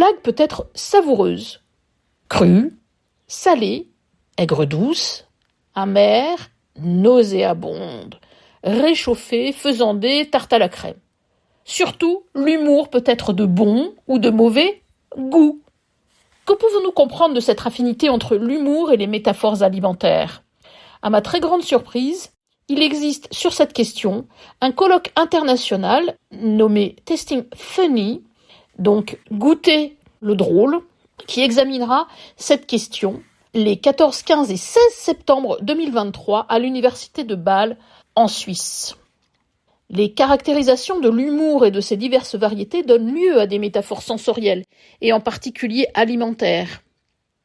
blague peut être savoureuse, crue, salée, aigre-douce, amère, nauséabonde, réchauffée, faisandée, tarte à la crème. Surtout, l'humour peut être de bon ou de mauvais goût. Que pouvons-nous comprendre de cette affinité entre l'humour et les métaphores alimentaires ? À ma très grande surprise, il existe sur cette question un colloque international nommé Tasting Funny, donc goûter le drôle, qui examinera cette question les 14, 15 et 16 septembre 2023 à l'université de Bâle en Suisse. Les caractérisations de l'humour et de ses diverses variétés donnent lieu à des métaphores sensorielles, et en particulier alimentaires.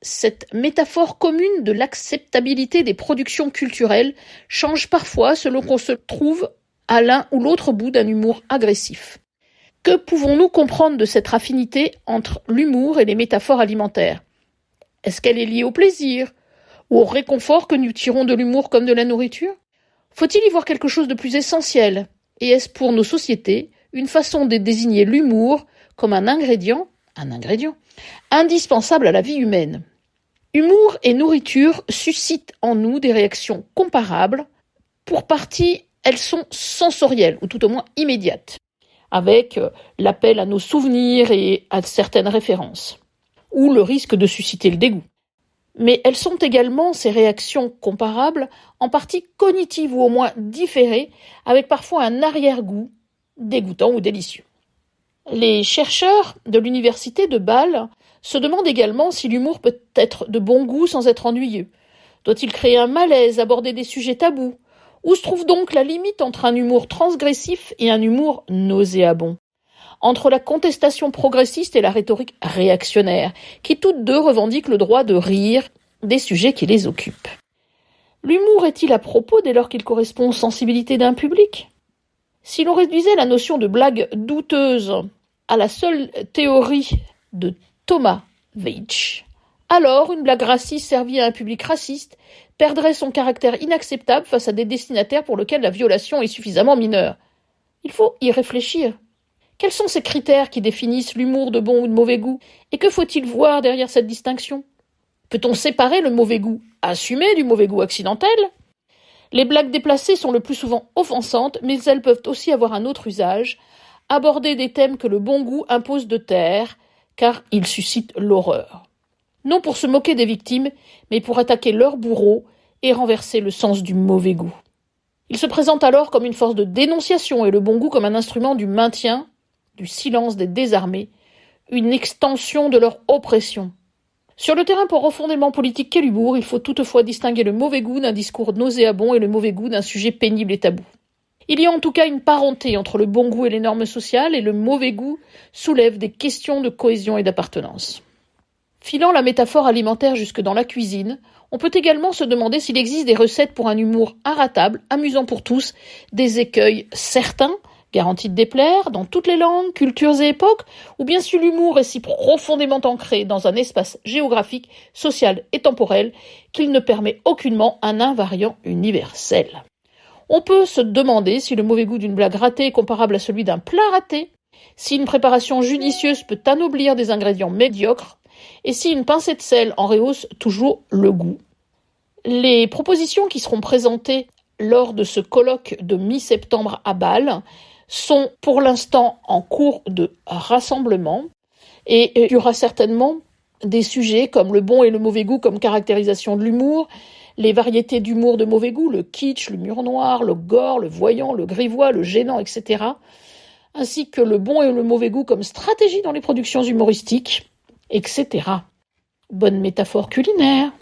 Cette métaphore commune de l'acceptabilité des productions culturelles change parfois selon qu'on se trouve à l'un ou l'autre bout d'un humour agressif. Que pouvons-nous comprendre de cette affinité entre l'humour et les métaphores alimentaires ? Est-ce qu'elle est liée au plaisir ou au réconfort que nous tirons de l'humour comme de la nourriture ? Faut-il y voir quelque chose de plus essentiel ? Et est-ce pour nos sociétés une façon de désigner l'humour comme un ingrédient indispensable à la vie humaine ? Humour et nourriture suscitent en nous des réactions comparables. Pour partie, elles sont sensorielles, ou tout au moins immédiates, avec l'appel à nos souvenirs et à certaines références, ou le risque de susciter le dégoût. Mais elles sont également, ces réactions comparables, en partie cognitives ou au moins différées, avec parfois un arrière-goût dégoûtant ou délicieux. Les chercheurs de l'université de Bâle se demandent également si l'humour peut être de bon goût sans être ennuyeux. Doit-il créer un malaise, aborder des sujets tabous ? Où se trouve donc la limite entre un humour transgressif et un humour nauséabond ? Entre la contestation progressiste et la rhétorique réactionnaire, qui toutes deux revendiquent le droit de rire des sujets qui les occupent. L'humour est-il à propos dès lors qu'il correspond aux sensibilités d'un public ? Si l'on réduisait la notion de blague douteuse à la seule théorie de Thomas Veitch, alors une blague raciste servie à un public raciste perdrait son caractère inacceptable face à des destinataires pour lesquels la violation est suffisamment mineure. Il faut y réfléchir. Quels sont ces critères qui définissent l'humour de bon ou de mauvais goût ? Et que faut-il voir derrière cette distinction ? Peut-on séparer le mauvais goût assumé du mauvais goût accidentel ? Les blagues déplacées sont le plus souvent offensantes, mais elles peuvent aussi avoir un autre usage, aborder des thèmes que le bon goût impose de taire, car ils suscitent l'horreur. Non pour se moquer des victimes, mais pour attaquer leurs bourreaux et renverser le sens du mauvais goût. Il se présente alors comme une force de dénonciation et le bon goût comme un instrument du maintien, du silence des désarmés, une extension de leur oppression. Sur le terrain profondément politique qu'est l'humour, il faut toutefois distinguer le mauvais goût d'un discours nauséabond et le mauvais goût d'un sujet pénible et tabou. Il y a en tout cas une parenté entre le bon goût et les normes sociales, et le mauvais goût soulève des questions de cohésion et d'appartenance. Filant la métaphore alimentaire jusque dans la cuisine, on peut également se demander s'il existe des recettes pour un humour inratable, amusant pour tous, des écueils certains, garantis de déplaire, dans toutes les langues, cultures et époques, ou bien si l'humour est si profondément ancré dans un espace géographique, social et temporel qu'il ne permet aucunement un invariant universel. On peut se demander si le mauvais goût d'une blague ratée est comparable à celui d'un plat raté, si une préparation judicieuse peut anoblir des ingrédients médiocres, et si une pincée de sel en rehausse toujours le goût. Les propositions qui seront présentées lors de ce colloque de mi-septembre à Bâle sont pour l'instant en cours de rassemblement, et il y aura certainement des sujets comme le bon et le mauvais goût comme caractérisation de l'humour, les variétés d'humour de mauvais goût, le kitsch, le mur noir, le gore, le voyant, le grivois, le gênant, etc., ainsi que le bon et le mauvais goût comme stratégie dans les productions humoristiques, etc. Bonne métaphore culinaire.